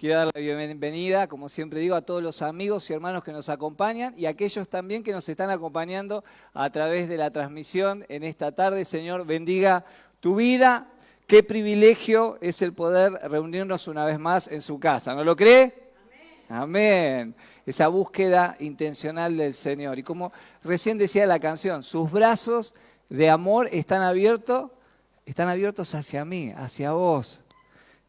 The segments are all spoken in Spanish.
Quiero dar la bienvenida, como siempre digo, a todos los amigos y hermanos que nos acompañan y a aquellos también que nos están acompañando a través de la transmisión en esta tarde. Señor, bendiga tu vida. Qué privilegio es el poder reunirnos una vez más en su casa. ¿No lo cree? Amén. Esa búsqueda intencional del Señor. Y como recién decía la canción, sus brazos de amor están abiertos hacia mí, hacia vos.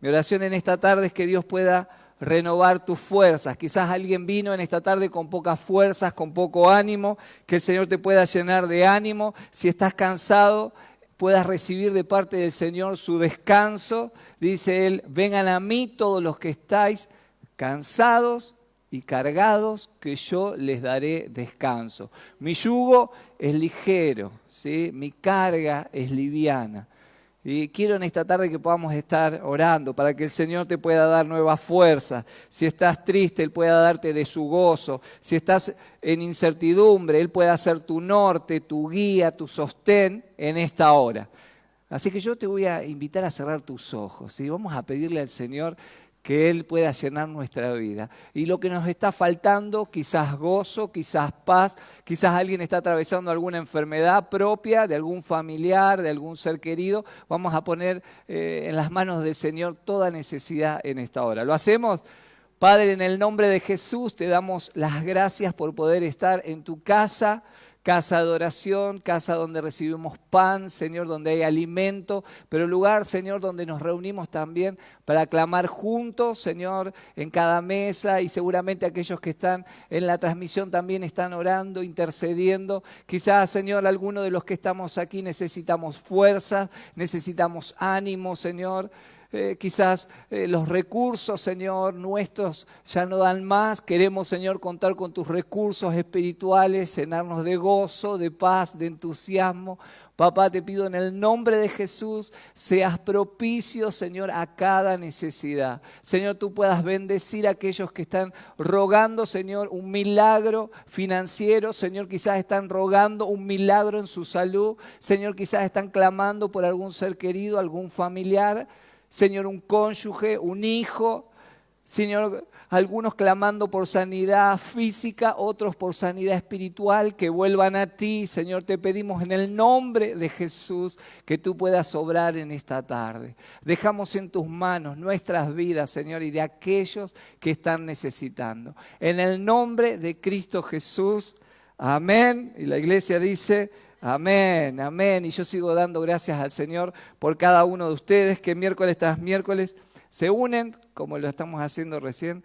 Mi oración en esta tarde es que Dios pueda renovar tus fuerzas. Quizás alguien vino en esta tarde con pocas fuerzas, con poco ánimo, que el Señor te pueda llenar de ánimo. Si estás cansado, puedas recibir de parte del Señor su descanso. Dice Él, vengan a mí todos los que estáis cansados y cargados, que yo les daré descanso. Mi yugo es ligero, ¿sí? Mi carga es liviana. Y quiero en esta tarde que podamos estar orando para que el Señor te pueda dar nuevas fuerzas. Si estás triste, Él pueda darte de su gozo. Si estás en incertidumbre, Él pueda ser tu norte, tu guía, tu sostén en esta hora. Así que yo te voy a invitar a cerrar tus ojos, ¿sí? Vamos a pedirle al Señor que Él pueda llenar nuestra vida. Y lo que nos está faltando, quizás gozo, quizás paz, quizás alguien está atravesando alguna enfermedad propia de algún familiar, de algún ser querido. Vamos a poner en las manos del Señor toda necesidad en esta hora. ¿Lo hacemos? Padre, en el nombre de Jesús te damos las gracias por poder estar en tu casa. Casa de oración, casa donde recibimos pan, Señor, donde hay alimento, pero lugar, Señor, donde nos reunimos también para clamar juntos, Señor, en cada mesa, y seguramente aquellos que están en la transmisión también están orando, intercediendo. Quizás, Señor, algunos de los que estamos aquí necesitamos fuerza, necesitamos ánimo, Señor. Quizás los recursos, Señor, nuestros ya no dan más. Queremos, Señor, contar con tus recursos espirituales, llenarnos de gozo, de paz, de entusiasmo. Papá, te pido en el nombre de Jesús, seas propicio, Señor, a cada necesidad. Señor, tú puedas bendecir a aquellos que están rogando, Señor, un milagro financiero. Señor, quizás están rogando un milagro en su salud. Señor, quizás están clamando por algún ser querido, algún familiar. Señor, un cónyuge, un hijo, Señor, algunos clamando por sanidad física, otros por sanidad espiritual, que vuelvan a ti. Señor, te pedimos en el nombre de Jesús que tú puedas obrar en esta tarde. Dejamos en tus manos nuestras vidas, Señor, y de aquellos que están necesitando. En el nombre de Cristo Jesús, amén. Y la iglesia dice... Amén, amén. Y yo sigo dando gracias al Señor por cada uno de ustedes que miércoles tras miércoles se unen, como lo estamos haciendo recién,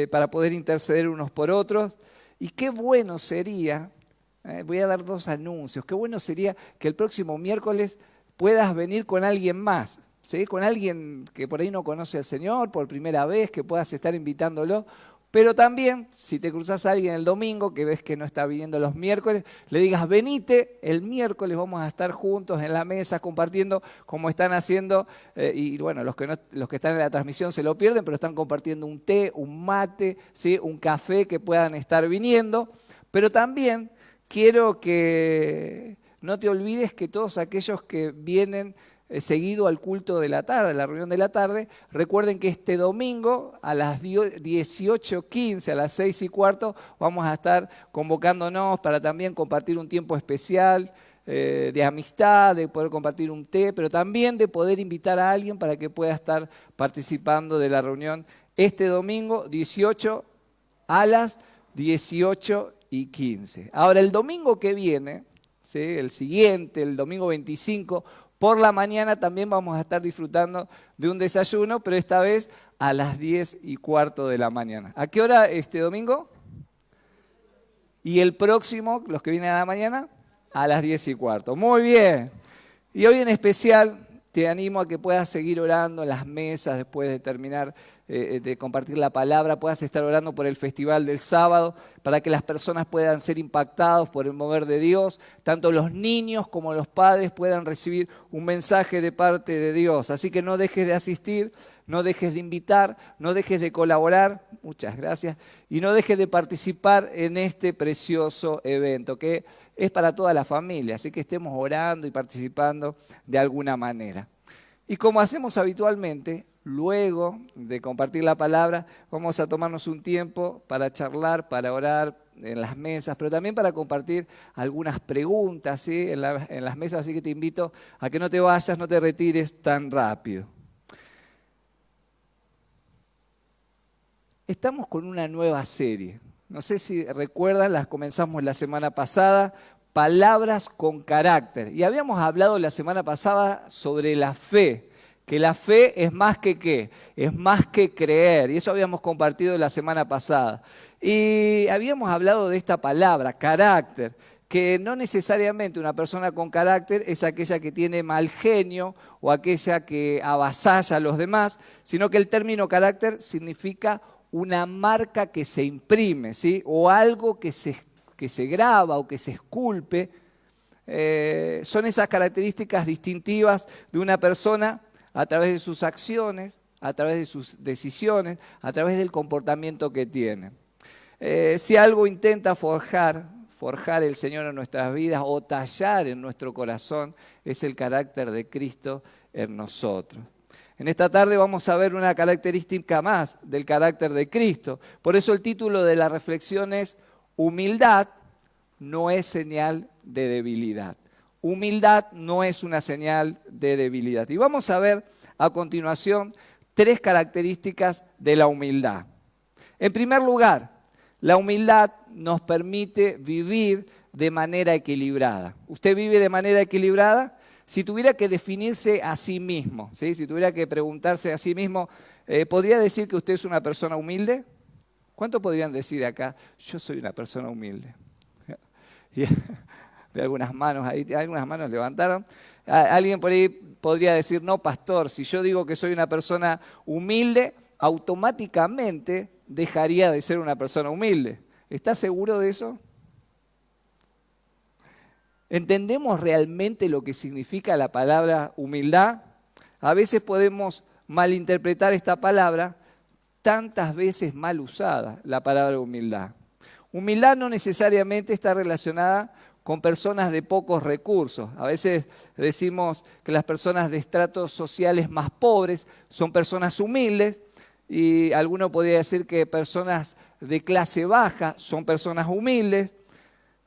para poder interceder unos por otros. Y qué bueno sería, voy a dar dos anuncios, qué bueno sería que el próximo miércoles puedas venir con alguien más, ¿sí? Con alguien que por ahí no conoce al Señor por primera vez, que puedas estar invitándolo. Pero también, si te cruzas a alguien el domingo, que ves que no está viniendo los miércoles, le digas, venite, el miércoles vamos a estar juntos en la mesa compartiendo como están haciendo. Y bueno, los que están en la transmisión se lo pierden, pero están compartiendo un té, un mate, ¿sí? Un café que puedan estar viniendo. Pero también quiero que no te olvides que todos aquellos que vienen seguido al culto de la tarde, la reunión de la tarde, recuerden que este domingo a las 18:15, a las 6:15, vamos a estar convocándonos para también compartir un tiempo especial de amistad, de poder compartir un té, pero también de poder invitar a alguien para que pueda estar participando de la reunión este domingo 18 a las 18:15. Ahora, el domingo que viene, ¿sí? El siguiente, el domingo 25, por la mañana también vamos a estar disfrutando de un desayuno, pero esta vez a las 10:15 de la mañana. ¿A qué hora este domingo? Y el próximo, los que vienen a la mañana, a las 10:15. Muy bien. Y hoy en especial te animo a que puedas seguir orando en las mesas después de terminar de compartir la palabra, puedas estar orando por el festival del sábado, para que las personas puedan ser impactados por el mover de Dios, tanto los niños como los padres puedan recibir un mensaje de parte de Dios. Así que no dejes de asistir, no dejes de invitar, no dejes de colaborar, muchas gracias, y no dejes de participar en este precioso evento, que es para toda la familia, así que estemos orando y participando de alguna manera. Y como hacemos habitualmente, luego de compartir la palabra, vamos a tomarnos un tiempo para charlar, para orar en las mesas, pero también para compartir algunas preguntas, ¿sí? en las mesas, así que te invito a que no te vayas, no te retires tan rápido. Estamos con una nueva serie. No sé si recuerdan, las comenzamos la semana pasada, Palabras con Carácter. Y habíamos hablado la semana pasada sobre la fe, que la fe es más que qué, es más que creer. Y eso habíamos compartido la semana pasada. Y habíamos hablado de esta palabra, carácter, que no necesariamente una persona con carácter es aquella que tiene mal genio o aquella que avasalla a los demás, sino que el término carácter significa una marca que se imprime, ¿sí? O algo que se graba o que se esculpe. Son esas características distintivas de una persona a través de sus acciones, a través de sus decisiones, a través del comportamiento que tiene. Si algo intenta forjar el Señor en nuestras vidas o tallar en nuestro corazón, es el carácter de Cristo en nosotros. En esta tarde vamos a ver una característica más del carácter de Cristo. Por eso el título de la reflexión es Humildad no es señal de debilidad. Humildad no es una señal de debilidad. Y vamos a ver a continuación 3 características de la humildad. En primer lugar, la humildad nos permite vivir de manera equilibrada. ¿Usted vive de manera equilibrada? Si tuviera que definirse a sí mismo, ¿sí? Si tuviera que preguntarse a sí mismo, ¿podría decir que usted es una persona humilde? ¿Cuánto podrían decir acá? Yo soy una persona humilde. Y de algunas manos ahí, algunas manos levantaron. Alguien por ahí podría decir, no, pastor, si yo digo que soy una persona humilde, automáticamente dejaría de ser una persona humilde. ¿Está seguro de eso? ¿Entendemos realmente lo que significa la palabra humildad? A veces podemos malinterpretar esta palabra, tantas veces mal usada, la palabra humildad. Humildad no necesariamente está relacionada con personas de pocos recursos. A veces decimos que las personas de estratos sociales más pobres son personas humildes y alguno podría decir que personas de clase baja son personas humildes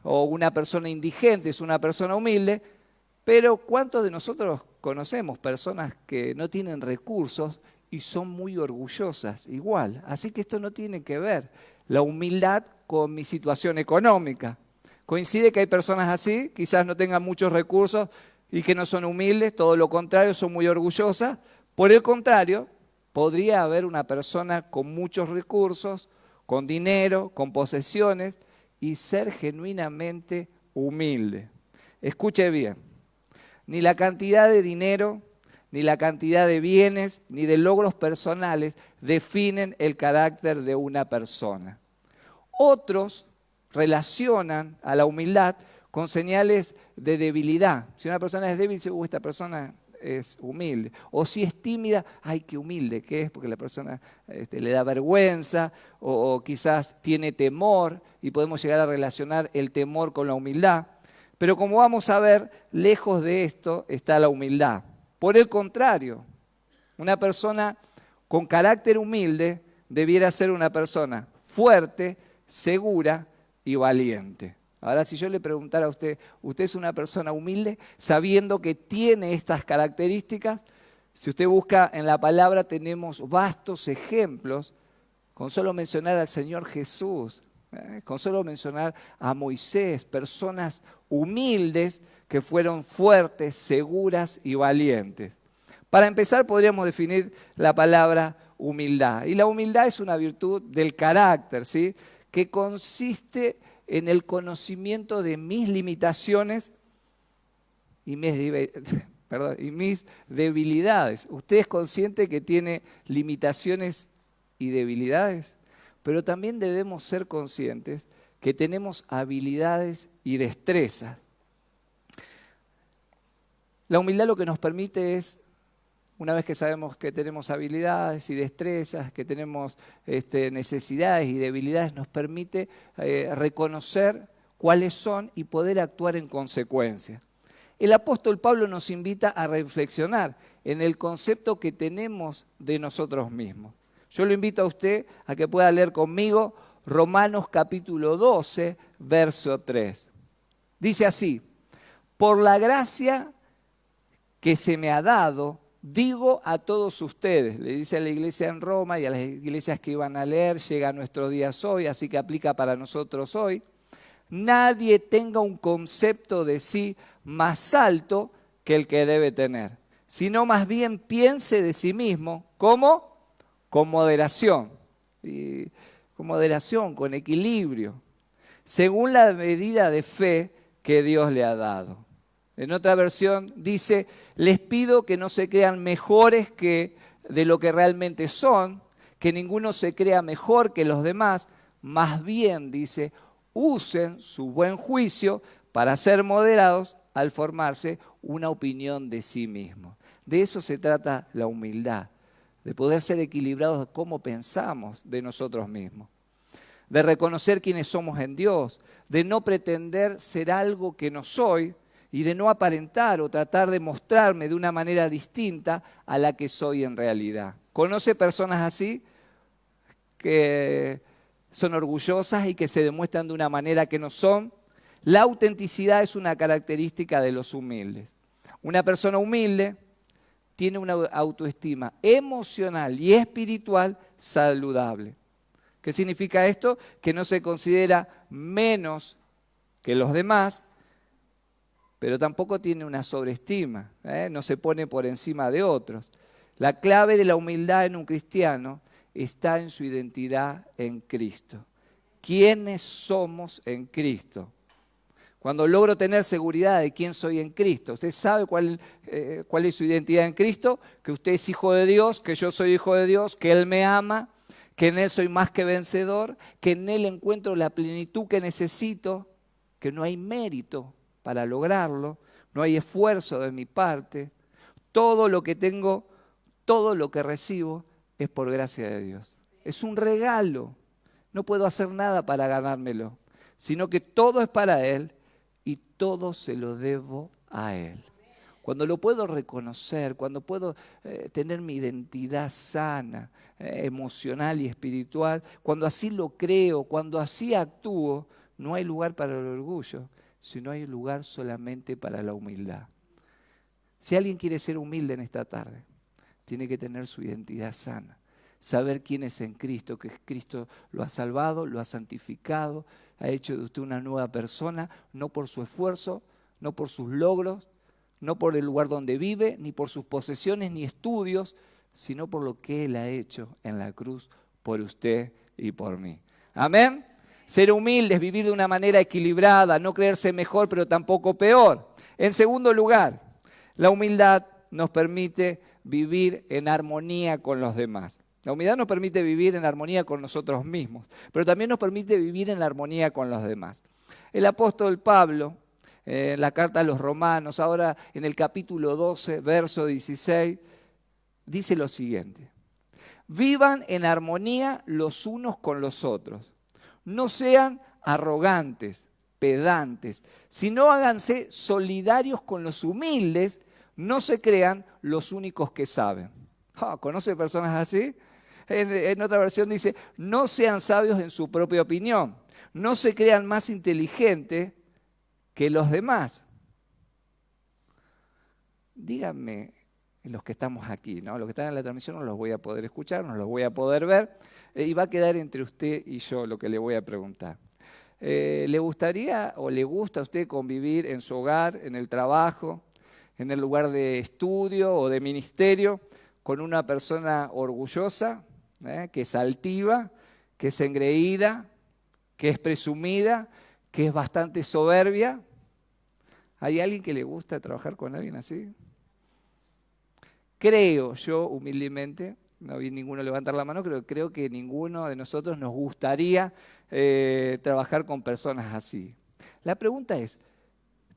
o una persona indigente es una persona humilde, pero ¿cuántos de nosotros conocemos personas que no tienen recursos y son muy orgullosas igual? Así que esto no tiene que ver la humildad con mi situación económica. Coincide que hay personas así, quizás no tengan muchos recursos y que no son humildes, todo lo contrario, son muy orgullosas. Por el contrario, podría haber una persona con muchos recursos, con dinero, con posesiones y ser genuinamente humilde. Escuche bien, ni la cantidad de dinero, ni la cantidad de bienes, ni de logros personales definen el carácter de una persona. Otros relacionan a la humildad con señales de debilidad. Si una persona es débil, dice, esta persona es humilde. O si es tímida, ¡ay, qué humilde que es! Porque la persona le da vergüenza o quizás tiene temor y podemos llegar a relacionar el temor con la humildad. Pero como vamos a ver, lejos de esto está la humildad. Por el contrario, una persona con carácter humilde debiera ser una persona fuerte, segura y valiente. Ahora, si yo le preguntara a usted, ¿usted es una persona humilde sabiendo que tiene estas características? Si usted busca en la palabra tenemos vastos ejemplos, con solo mencionar al Señor Jesús, con solo mencionar a Moisés, personas humildes que fueron fuertes, seguras y valientes. Para empezar podríamos definir la palabra humildad. Y la humildad es una virtud del carácter, ¿sí? Que consiste en el conocimiento de mis limitaciones y mis debilidades. ¿Usted es consciente que tiene limitaciones y debilidades? Pero también debemos ser conscientes que tenemos habilidades y destrezas. La humildad lo que nos permite es, una vez que sabemos que tenemos habilidades y destrezas, que tenemos necesidades y debilidades, nos permite reconocer cuáles son y poder actuar en consecuencia. el apóstol Pablo nos invita a reflexionar en el concepto que tenemos de nosotros mismos. Yo lo invito a usted a que pueda leer conmigo Romanos capítulo 12, verso 3. Dice así: por la gracia que se me ha dado, digo a todos ustedes, le dice a la iglesia en Roma y a las iglesias que iban a leer, llega a nuestros días hoy, así que aplica para nosotros hoy. Nadie tenga un concepto de sí más alto que el que debe tener, sino más bien piense de sí mismo, ¿cómo? Con moderación, con equilibrio, según la medida de fe que Dios le ha dado. En otra versión dice: les pido que no se crean mejores de lo que realmente son, que ninguno se crea mejor que los demás, más bien, dice, usen su buen juicio para ser moderados al formarse una opinión de sí mismos. De eso se trata la humildad, de poder ser equilibrados de cómo pensamos de nosotros mismos, de reconocer quiénes somos en Dios, de no pretender ser algo que no soy y de no aparentar o tratar de mostrarme de una manera distinta a la que soy en realidad. ¿Conoce personas así que son orgullosas y que se demuestran de una manera que no son? La autenticidad es una característica de los humildes. Una persona humilde tiene una autoestima emocional y espiritual saludable. ¿Qué significa esto? Que no se considera menos que los demás, pero tampoco tiene una sobreestima, no se pone por encima de otros. La clave de la humildad en un cristiano está en su identidad en Cristo. ¿Quiénes somos en Cristo? Cuando logro tener seguridad de quién soy en Cristo, ¿usted sabe cuál es su identidad en Cristo? Que usted es hijo de Dios, que yo soy hijo de Dios, que Él me ama, que en Él soy más que vencedor, que en Él encuentro la plenitud que necesito, que no hay mérito para lograrlo, no hay esfuerzo de mi parte. Todo lo que tengo, todo lo que recibo es por gracia de Dios. Es un regalo. No puedo hacer nada para ganármelo, sino que todo es para Él y todo se lo debo a Él. Cuando lo puedo reconocer, cuando puedo tener mi identidad sana, emocional y espiritual, cuando así lo creo, cuando así actúo, no hay lugar para el orgullo, sino hay lugar solamente para la humildad. Si alguien quiere ser humilde en esta tarde, tiene que tener su identidad sana, saber quién es en Cristo, que Cristo lo ha salvado, lo ha santificado, ha hecho de usted una nueva persona, no por su esfuerzo, no por sus logros, no por el lugar donde vive, ni por sus posesiones ni estudios, sino por lo que Él ha hecho en la cruz por usted y por mí. Amén. Ser humilde es vivir de una manera equilibrada, no creerse mejor pero tampoco peor. En segundo lugar, la humildad nos permite vivir en armonía con los demás. La humildad nos permite vivir en armonía con nosotros mismos, pero también nos permite vivir en armonía con los demás. El apóstol Pablo, en la carta a los Romanos, ahora en el capítulo 12, verso 16, dice lo siguiente: vivan en armonía los unos con los otros. No sean arrogantes, pedantes, sino háganse solidarios con los humildes, no se crean los únicos que saben. ¿Conoce personas así? En otra versión dice: no sean sabios en su propia opinión, no se crean más inteligentes que los demás. Díganme, los que estamos aquí, ¿no? Los que están en la transmisión no los voy a poder escuchar, no los voy a poder ver, y va a quedar entre usted y yo lo que le voy a preguntar. ¿Le gustaría o le gusta a usted convivir en su hogar, en el trabajo, en el lugar de estudio o de ministerio, con una persona orgullosa, que es altiva, que es engreída, que es presumida, que es bastante soberbia? ¿Hay alguien que le gusta trabajar con alguien así? Creo yo, humildemente, no vi ninguno levantar la mano, pero creo que ninguno de nosotros nos gustaría trabajar con personas así. La pregunta es,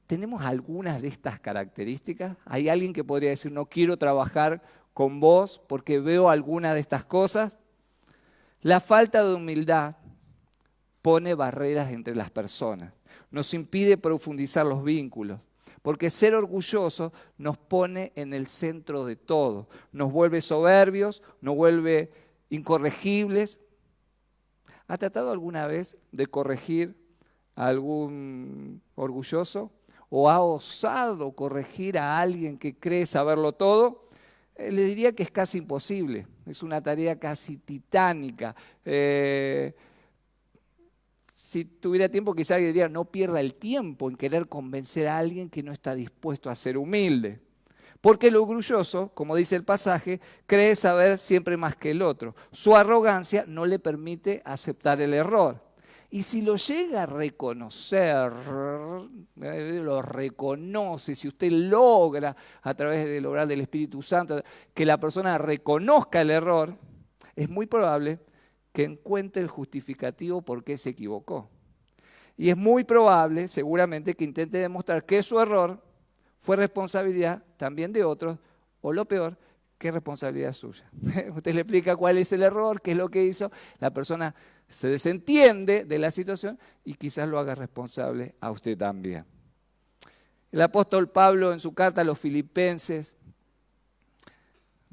¿tenemos algunas de estas características? ¿Hay alguien que podría decir: no quiero trabajar con vos porque veo alguna de estas cosas? La falta de humildad pone barreras entre las personas, nos impide profundizar los vínculos, Porque ser orgulloso nos pone en el centro de todo. Nos vuelve soberbios, nos vuelve incorregibles. ¿Ha tratado alguna vez de corregir a algún orgulloso? ¿O ha osado corregir a alguien que cree saberlo todo? Le diría que es casi imposible. Es una tarea casi titánica. Si tuviera tiempo, quizás diría, no pierda el tiempo en querer convencer a alguien que no está dispuesto a ser humilde. Porque el orgulloso, como dice el pasaje, cree saber siempre más que el otro. Su arrogancia no le permite aceptar el error. Y si lo llega a reconocer, lo reconoce, si usted logra, a través del obrar del Espíritu Santo, que la persona reconozca el error, es muy probable que encuentre el justificativo por qué se equivocó. Y es muy probable, seguramente, que intente demostrar que su error fue responsabilidad también de otros, o lo peor, que es responsabilidad suya. Usted le explica cuál es el error, qué es lo que hizo, la persona se desentiende de la situación y quizás lo haga responsable a usted también. El apóstol Pablo, en su carta a los Filipenses,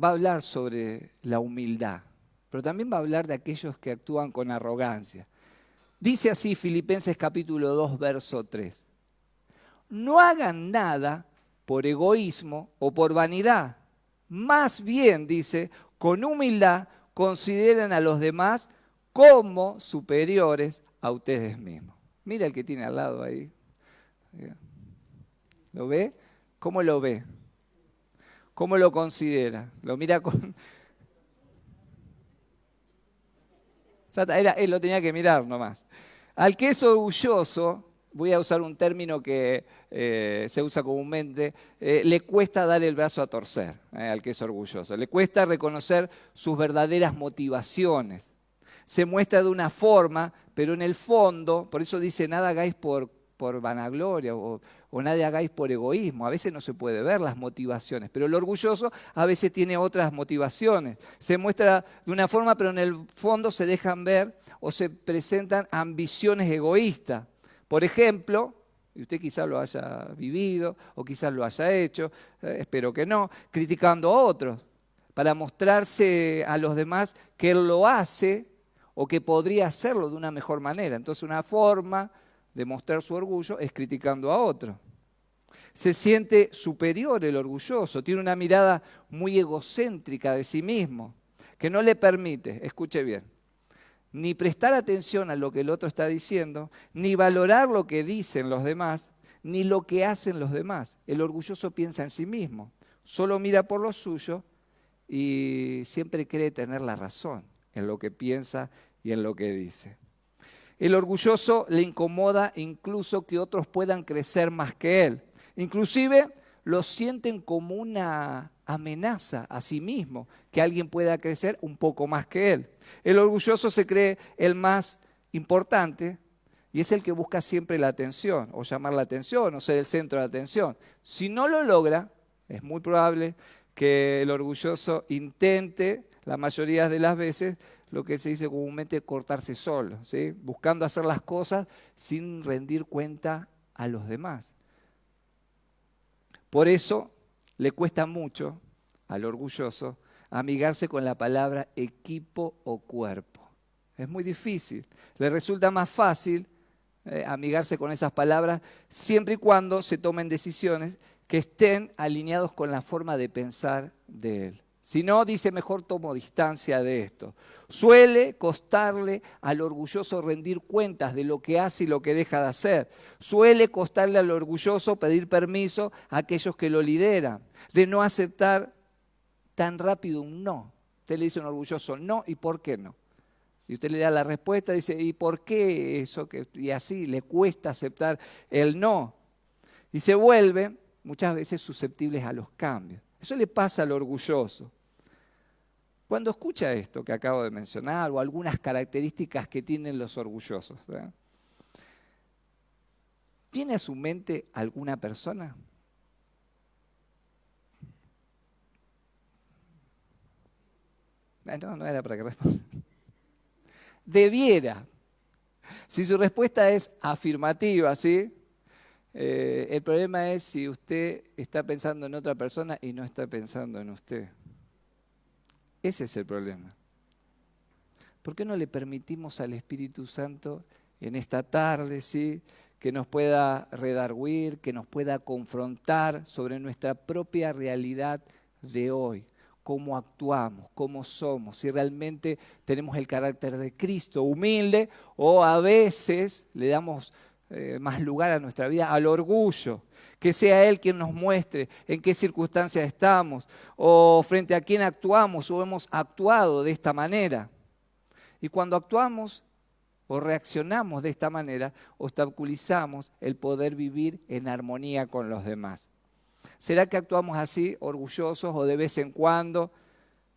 va a hablar sobre la humildad, pero también va a hablar de aquellos que actúan con arrogancia. Dice así Filipenses capítulo 2, verso 3. No hagan nada por egoísmo o por vanidad. Más bien, dice, con humildad consideren a los demás como superiores a ustedes mismos. Mira el que tiene al lado ahí. ¿Lo ve? ¿Cómo lo ve? ¿Cómo lo considera? Lo mira con... Él lo tenía que mirar nomás. Al que es orgulloso, voy a usar un término que se usa comúnmente, le cuesta dar el brazo a torcer al que es orgulloso. Le cuesta reconocer sus verdaderas motivaciones. Se muestra de una forma, pero en el fondo, por eso dice, nada hagáis por vanagloria o nada hagáis por egoísmo. A veces no se puede ver las motivaciones, pero el orgulloso a veces tiene otras motivaciones. Se muestra de una forma, pero en el fondo se dejan ver o se presentan ambiciones egoístas. Por ejemplo, y usted quizás lo haya vivido o quizás lo haya hecho, espero que no, criticando a otros para mostrarse a los demás que él lo hace o que podría hacerlo de una mejor manera. Entonces una forma de mostrar su orgullo es criticando a otro. Se siente superior el orgulloso, tiene una mirada muy egocéntrica de sí mismo, que no le permite, escuche bien, ni prestar atención a lo que el otro está diciendo, ni valorar lo que dicen los demás, ni lo que hacen los demás. El orgulloso piensa en sí mismo, solo mira por lo suyo y siempre cree tener la razón en lo que piensa y en lo que dice. El orgulloso le incomoda incluso que otros puedan crecer más que él. Inclusive lo sienten como una amenaza a sí mismo, que alguien pueda crecer un poco más que él. El orgulloso se cree el más importante y es el que busca siempre la atención, o llamar la atención, o ser el centro de la atención. Si no lo logra, es muy probable que el orgulloso intente, la mayoría de las veces, lo que se dice comúnmente cortarse solo, ¿sí? Buscando hacer las cosas sin rendir cuenta a los demás. Por eso le cuesta mucho al orgulloso amigarse con la palabra equipo o cuerpo. Es muy difícil. Le resulta más fácil amigarse con esas palabras siempre y cuando se tomen decisiones que estén alineados con la forma de pensar de él. Si no, dice, mejor tomo distancia de esto. Suele costarle al orgulloso rendir cuentas de lo que hace y lo que deja de hacer. Suele costarle al orgulloso pedir permiso a aquellos que lo lideran, de no aceptar tan rápido un no. Usted le dice a un orgulloso no, ¿y por qué no? Y usted le da la respuesta, dice, ¿y por qué eso? Y así le cuesta aceptar el no. Y se vuelve muchas veces susceptibles a los cambios. Eso le pasa al orgulloso. Cuando escucha esto que acabo de mencionar o algunas características que tienen los orgullosos, ¿verdad? ¿Viene a su mente alguna persona? No era para que responda. Debiera. Si su respuesta es afirmativa, ¿sí? El problema es si usted está pensando en otra persona y no está pensando en usted. Ese es el problema. ¿Por qué no le permitimos al Espíritu Santo en esta tarde, sí, que nos pueda redarguir, que nos pueda confrontar sobre nuestra propia realidad de hoy? Cómo actuamos, cómo somos, si realmente tenemos el carácter de Cristo, humilde, o a veces le damos más lugar a nuestra vida al orgullo. Que sea Él quien nos muestre en qué circunstancias estamos, o frente a quién actuamos o hemos actuado de esta manera. Y cuando actuamos o reaccionamos de esta manera, obstaculizamos el poder vivir en armonía con los demás. ¿Será que actuamos así, orgullosos o de vez en cuando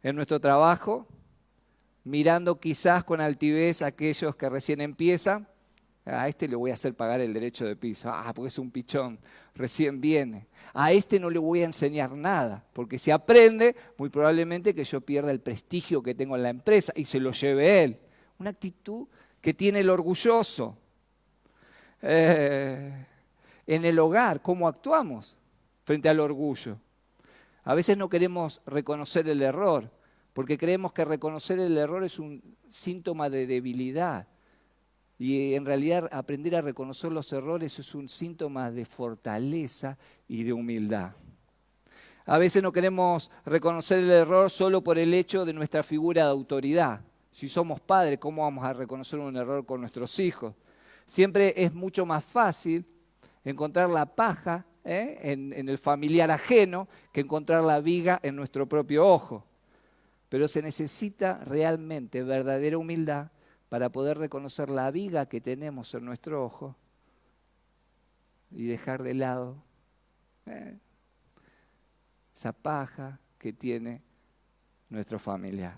en nuestro trabajo, mirando quizás con altivez a aquellos que recién empiezan? A este le voy a hacer pagar el derecho de piso, porque es un pichón, recién viene. A este no le voy a enseñar nada, porque si aprende, muy probablemente que yo pierda el prestigio que tengo en la empresa y se lo lleve él. Una actitud que tiene el orgulloso. En el hogar, ¿cómo actuamos frente al orgullo? A veces no queremos reconocer el error, porque creemos que reconocer el error es un síntoma de debilidad. Y en realidad aprender a reconocer los errores es un síntoma de fortaleza y de humildad. A veces no queremos reconocer el error solo por el hecho de nuestra figura de autoridad. Si somos padres, ¿cómo vamos a reconocer un error con nuestros hijos? Siempre es mucho más fácil encontrar la paja en el familiar ajeno que encontrar la viga en nuestro propio ojo. Pero se necesita realmente verdadera humildad para poder reconocer la viga que tenemos en nuestro ojo y dejar de lado esa paja que tiene nuestro familiar.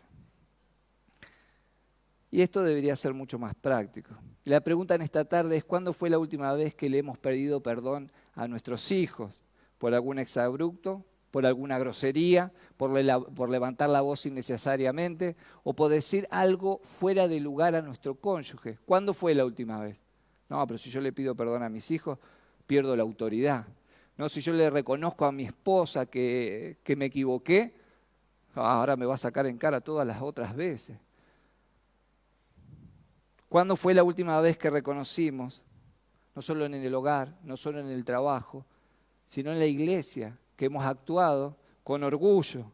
Y esto debería ser mucho más práctico. La pregunta en esta tarde es: ¿cuándo fue la última vez que le hemos pedido perdón a nuestros hijos? ¿Por algún exabrupto? ¿Por alguna grosería? ¿Por levantar la voz innecesariamente? ¿O por decir algo fuera de lugar a nuestro cónyuge? ¿Cuándo fue la última vez? No, pero si yo le pido perdón a mis hijos, pierdo la autoridad. No, si yo le reconozco a mi esposa que me equivoqué, ahora me va a sacar en cara todas las otras veces. ¿Cuándo fue la última vez que reconocimos, no solo en el hogar, no solo en el trabajo, sino en la iglesia, que hemos actuado con orgullo?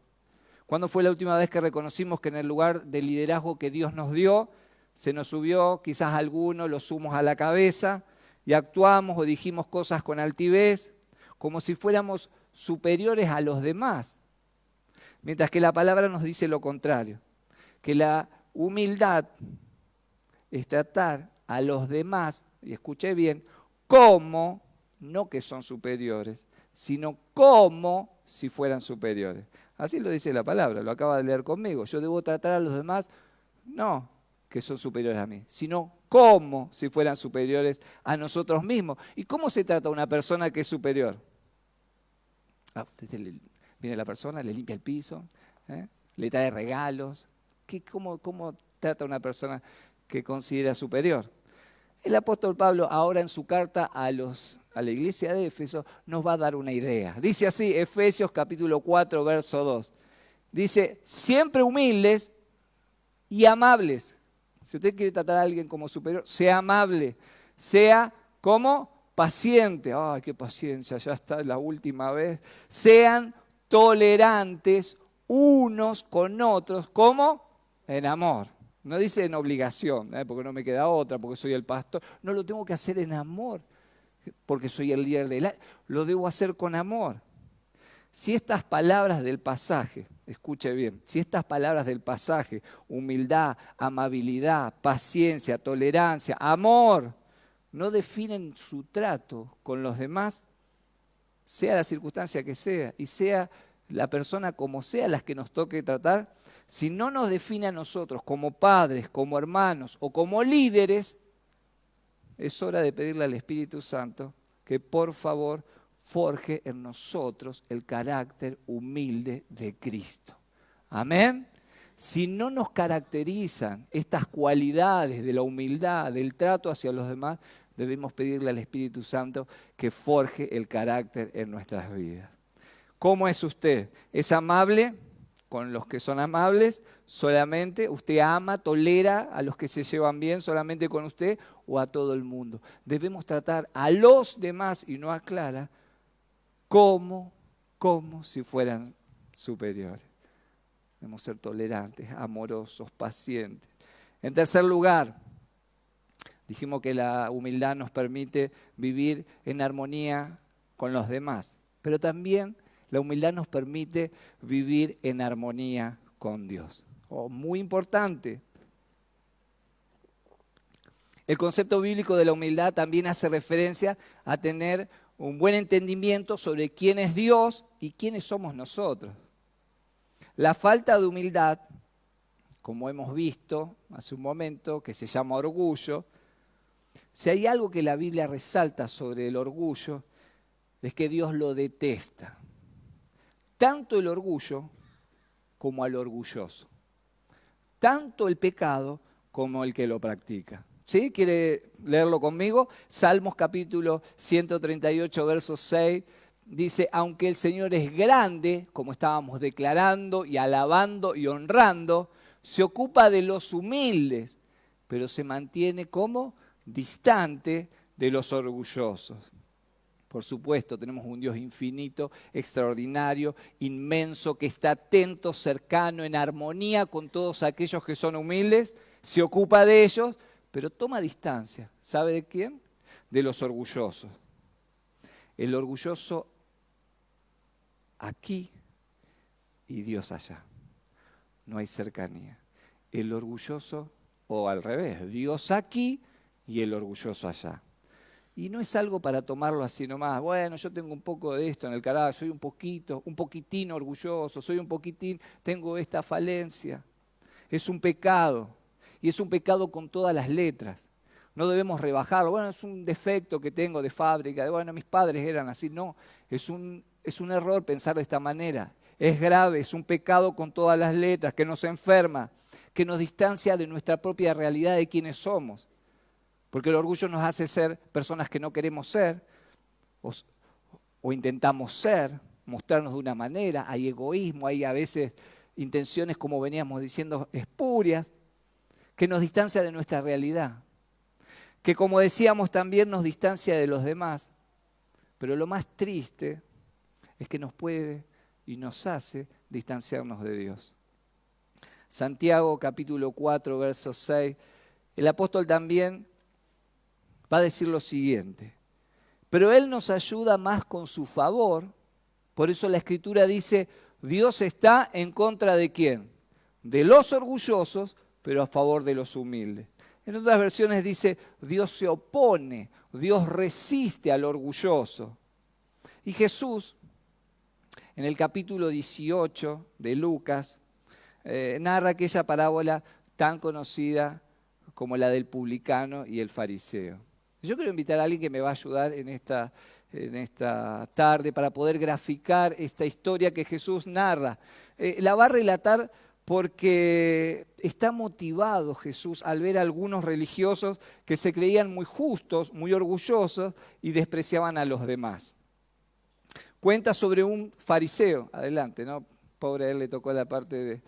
¿Cuándo fue la última vez que reconocimos que en el lugar de liderazgo que Dios nos dio, se nos subió quizás algunos los humos a la cabeza y actuamos o dijimos cosas con altivez, como si fuéramos superiores a los demás? Mientras que la palabra nos dice lo contrario, que la humildad es tratar a los demás, y escuché bien, como, no que son superiores, sino como si fueran superiores. Así lo dice la palabra, lo acaba de leer conmigo. Yo debo tratar a los demás, no que son superiores a mí, sino como si fueran superiores a nosotros mismos. ¿Y cómo se trata a una persona que es superior? Viene la persona, le limpia el piso, le trae regalos. ¿Cómo trata a una persona que considera superior? El apóstol Pablo, ahora en su carta a la iglesia de Éfeso, nos va a dar una idea. Dice así, Efesios capítulo 4, verso 2. Dice: siempre humildes y amables. Si usted quiere tratar a alguien como superior, sea amable, sea como paciente. ¡Ay, qué paciencia! Ya está la última vez. Sean tolerantes unos con otros, ¿cómo? En amor. No dice en obligación, porque no me queda otra, porque soy el pastor. No, lo tengo que hacer en amor, porque soy el líder de lo debo hacer con amor. Si estas palabras del pasaje, escuche bien, si estas palabras del pasaje, humildad, amabilidad, paciencia, tolerancia, amor, no definen su trato con los demás, sea la circunstancia que sea y sea la persona como sea las que nos toque tratar, si no nos define a nosotros como padres, como hermanos o como líderes, es hora de pedirle al Espíritu Santo que por favor forje en nosotros el carácter humilde de Cristo. Amén. Si no nos caracterizan estas cualidades de la humildad, del trato hacia los demás, debemos pedirle al Espíritu Santo que forje el carácter en nuestras vidas. ¿Cómo es usted? ¿Es amable con los que son amables solamente? ¿Usted ama, tolera a los que se llevan bien solamente con usted o a todo el mundo? Debemos tratar a los demás, y no a Clara, como si fueran superiores. Debemos ser tolerantes, amorosos, pacientes. En tercer lugar, dijimos que la humildad nos permite vivir en armonía con los demás, pero también la humildad nos permite vivir en armonía con Dios. Muy importante. El concepto bíblico de la humildad también hace referencia a tener un buen entendimiento sobre quién es Dios y quiénes somos nosotros. La falta de humildad, como hemos visto hace un momento, que se llama orgullo, si hay algo que la Biblia resalta sobre el orgullo, es que Dios lo detesta. Tanto el orgullo como al orgulloso. Tanto el pecado como el que lo practica. ¿Sí? ¿Quiere leerlo conmigo? Salmos capítulo 138, verso 6. Dice, aunque el Señor es grande, como estábamos declarando y alabando y honrando, se ocupa de los humildes, pero se mantiene como distante de los orgullosos. Por supuesto, tenemos un Dios infinito, extraordinario, inmenso, que está atento, cercano, en armonía con todos aquellos que son humildes, se ocupa de ellos, pero toma distancia. ¿Sabe de quién? De los orgullosos. El orgulloso aquí y Dios allá. No hay cercanía. El orgulloso, o al revés, Dios aquí y el orgulloso allá. Y no es algo para tomarlo así nomás. Bueno, yo tengo un poco de esto en el carácter, soy un poquitín orgulloso, tengo esta falencia. Es un pecado, y es un pecado con todas las letras. No debemos rebajarlo. Bueno, es un defecto que tengo de fábrica, bueno, mis padres eran así. No, es un error pensar de esta manera. Es grave, es un pecado con todas las letras, que nos enferma, que nos distancia de nuestra propia realidad de quiénes somos. Porque el orgullo nos hace ser personas que no queremos ser o intentamos ser, mostrarnos de una manera. Hay egoísmo, hay a veces intenciones, como veníamos diciendo, espurias, que nos distancia de nuestra realidad. Que, como decíamos, también nos distancia de los demás. Pero lo más triste es que nos puede y nos hace distanciarnos de Dios. Santiago capítulo 4, verso 6, el apóstol también va a decir lo siguiente: pero Él nos ayuda más con su favor, por eso la Escritura dice, Dios está en contra de ¿quién? De los orgullosos, pero a favor de los humildes. En otras versiones dice, Dios se opone, Dios resiste al orgulloso. Y Jesús, en el capítulo 18 de Lucas, narra aquella parábola tan conocida como la del publicano y el fariseo. Yo quiero invitar a alguien que me va a ayudar en esta tarde para poder graficar esta historia que Jesús narra. La va a relatar porque está motivado Jesús al ver a algunos religiosos que se creían muy justos, muy orgullosos y despreciaban a los demás. Cuenta sobre un fariseo, adelante, ¿no? Pobre, a él le tocó la parte de...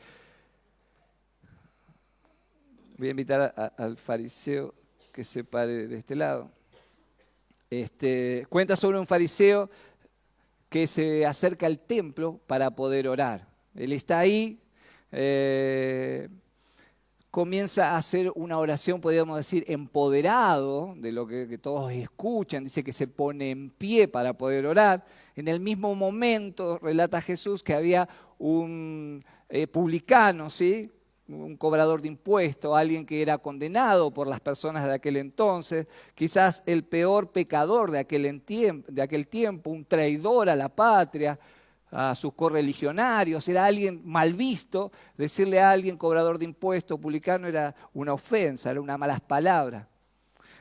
Voy a invitar al fariseo que se pare de este lado. Cuenta sobre un fariseo que se acerca al templo para poder orar. Él está ahí, comienza a hacer una oración, podríamos decir, empoderado de lo que todos escuchan. Dice que se pone en pie para poder orar. En el mismo momento, relata Jesús, que había un publicano, ¿sí?, un cobrador de impuestos, alguien que era condenado por las personas de aquel entonces, quizás el peor pecador de aquel tiempo, un traidor a la patria, a sus correligionarios, era alguien mal visto. Decirle a alguien cobrador de impuestos, publicano, era una ofensa, era una mala palabra.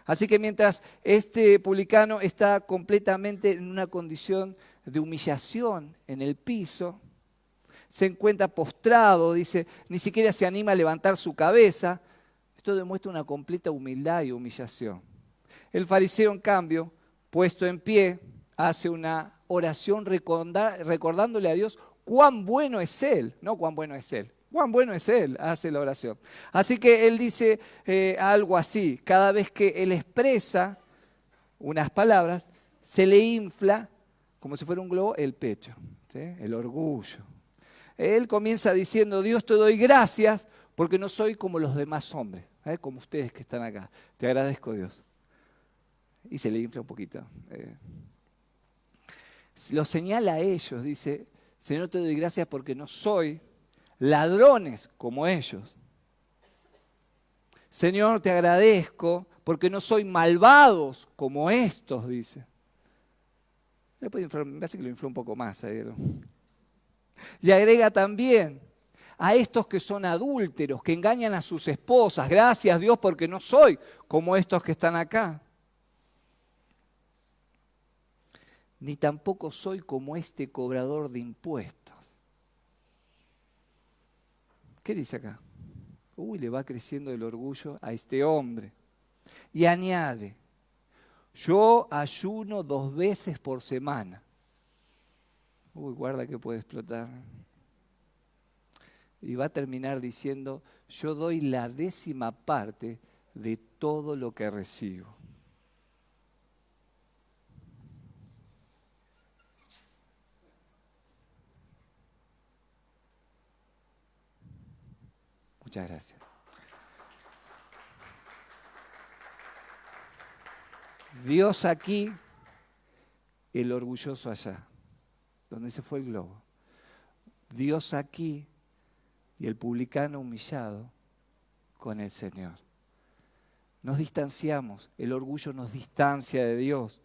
Así que mientras este publicano está completamente en una condición de humillación en el piso, se encuentra postrado, dice, ni siquiera se anima a levantar su cabeza. Esto demuestra una completa humildad y humillación. El fariseo, en cambio, puesto en pie, hace una oración recordándole a Dios cuán bueno es Él, no cuán bueno es Él. Cuán bueno es Él, hace la oración. Así que él dice algo así, cada vez que él expresa unas palabras, se le infla, como si fuera un globo, el pecho, ¿sí? El orgullo. Él comienza diciendo, Dios, te doy gracias porque no soy como los demás hombres, como ustedes que están acá. Te agradezco, Dios. Y se le infla un poquito. Lo señala a ellos, dice, Señor, te doy gracias porque no soy ladrones como ellos. Señor, te agradezco porque no soy malvados como estos, dice. Me parece que lo infló un poco más. Y agrega también a estos que son adúlteros, que engañan a sus esposas. Gracias, Dios, porque no soy como estos que están acá. Ni tampoco soy como este cobrador de impuestos. ¿Qué dice acá? Le va creciendo el orgullo a este hombre. Y añade, yo ayuno 2 veces por semana. Guarda que puede explotar. Y va a terminar diciendo, yo doy la 10ª parte de todo lo que recibo. Muchas gracias. Dios aquí, el orgulloso allá, donde se fue el globo. Dios aquí y el publicano humillado con el Señor. Nos distanciamos, el orgullo nos distancia de Dios.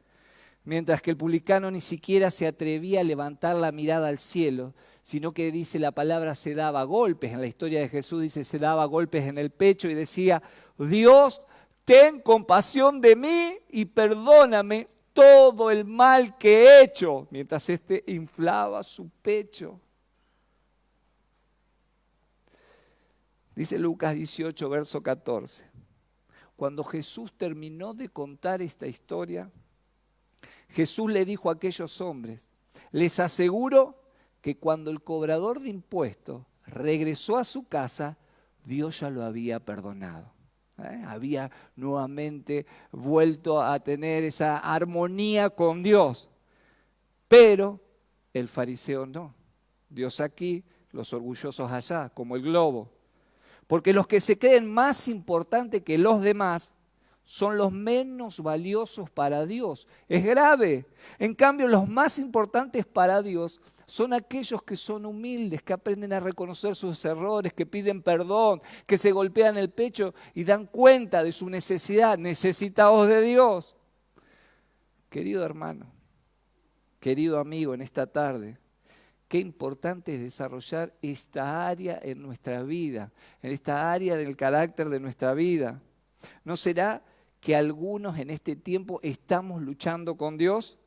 Mientras que el publicano ni siquiera se atrevía a levantar la mirada al cielo, sino que dice la palabra se daba golpes. En la historia de Jesús dice se daba golpes en el pecho y decía, Dios, ten compasión de mí y perdóname todo el mal que he hecho, mientras éste inflaba su pecho. Dice Lucas 18, verso 14. Cuando Jesús terminó de contar esta historia, Jesús le dijo a aquellos hombres, les aseguro que cuando el cobrador de impuestos regresó a su casa, Dios ya lo había perdonado. Había nuevamente vuelto a tener esa armonía con Dios. Pero el fariseo no. Dios aquí, los orgullosos allá, como el globo. Porque los que se creen más importantes que los demás son los menos valiosos para Dios. Es grave. En cambio, los más importantes para Dios son aquellos que son humildes, que aprenden a reconocer sus errores, que piden perdón, que se golpean el pecho y dan cuenta de su necesidad, necesitados de Dios. Querido hermano, querido amigo, en esta tarde, qué importante es desarrollar esta área en nuestra vida, en esta área del carácter de nuestra vida. ¿No será que algunos en este tiempo estamos luchando con Dios?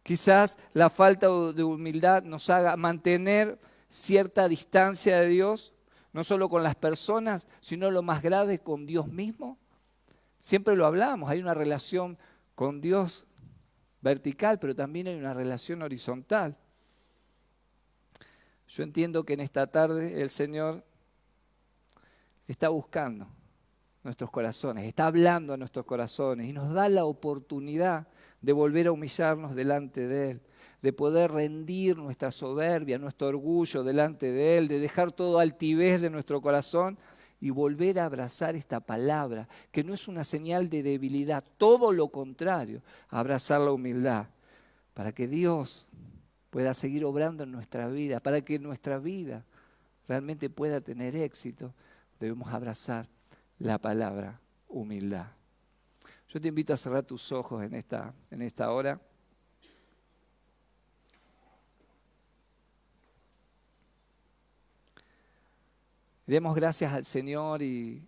Quizás la falta de humildad nos haga mantener cierta distancia de Dios, no solo con las personas, sino lo más grave, con Dios mismo. Siempre lo hablamos, hay una relación con Dios vertical, pero también hay una relación horizontal. Yo entiendo que en esta tarde el Señor está buscando nuestros corazones, está hablando a nuestros corazones y nos da la oportunidad de volver a humillarnos delante de Él, de poder rendir nuestra soberbia, nuestro orgullo delante de Él, de dejar todo altivez de nuestro corazón y volver a abrazar esta palabra, que no es una señal de debilidad, todo lo contrario, abrazar la humildad, para que Dios pueda seguir obrando en nuestra vida, para que nuestra vida realmente pueda tener éxito, debemos abrazar la palabra humildad. Yo te invito a cerrar tus ojos en esta hora. Demos gracias al Señor y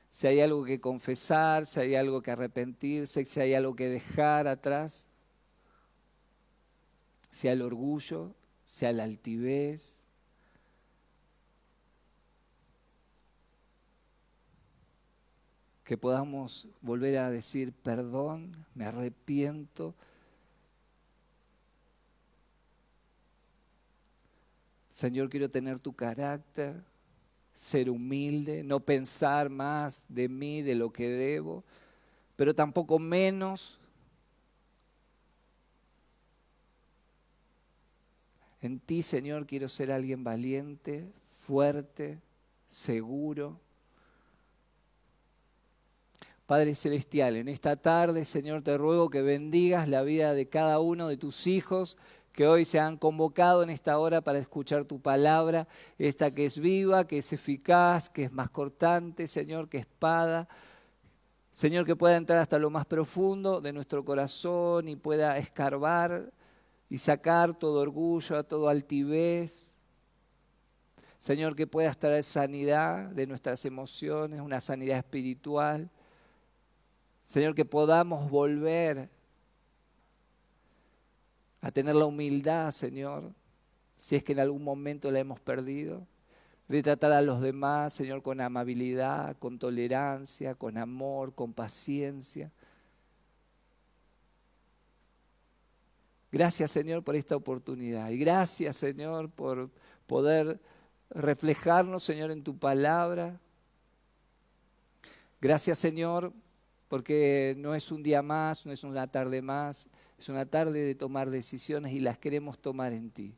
si hay algo que confesar, si hay algo que arrepentirse, si hay algo que dejar atrás, sea el orgullo, sea la altivez, que podamos volver a decir perdón, me arrepiento. Señor, quiero tener tu carácter, ser humilde, no pensar más de mí, de lo que debo, pero tampoco menos. En ti, Señor, quiero ser alguien valiente, fuerte, seguro. Padre Celestial, en esta tarde, Señor, te ruego que bendigas la vida de cada uno de tus hijos que hoy se han convocado en esta hora para escuchar tu palabra, esta que es viva, que es eficaz, que es más cortante, Señor, que espada. Señor, que pueda entrar hasta lo más profundo de nuestro corazón y pueda escarbar y sacar todo orgullo, todo altivez. Señor, que puedas traer sanidad de nuestras emociones, una sanidad espiritual. Señor, que podamos volver a tener la humildad, Señor, si es que en algún momento la hemos perdido, de tratar a los demás, Señor, con amabilidad, con tolerancia, con amor, con paciencia. Gracias, Señor, por esta oportunidad. Y gracias, Señor, por poder reflejarnos, Señor, en tu palabra. Gracias, Señor, porque no es un día más, no es una tarde más, es una tarde de tomar decisiones y las queremos tomar en ti.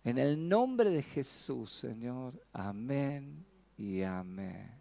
En el nombre de Jesús, Señor, amén y amén.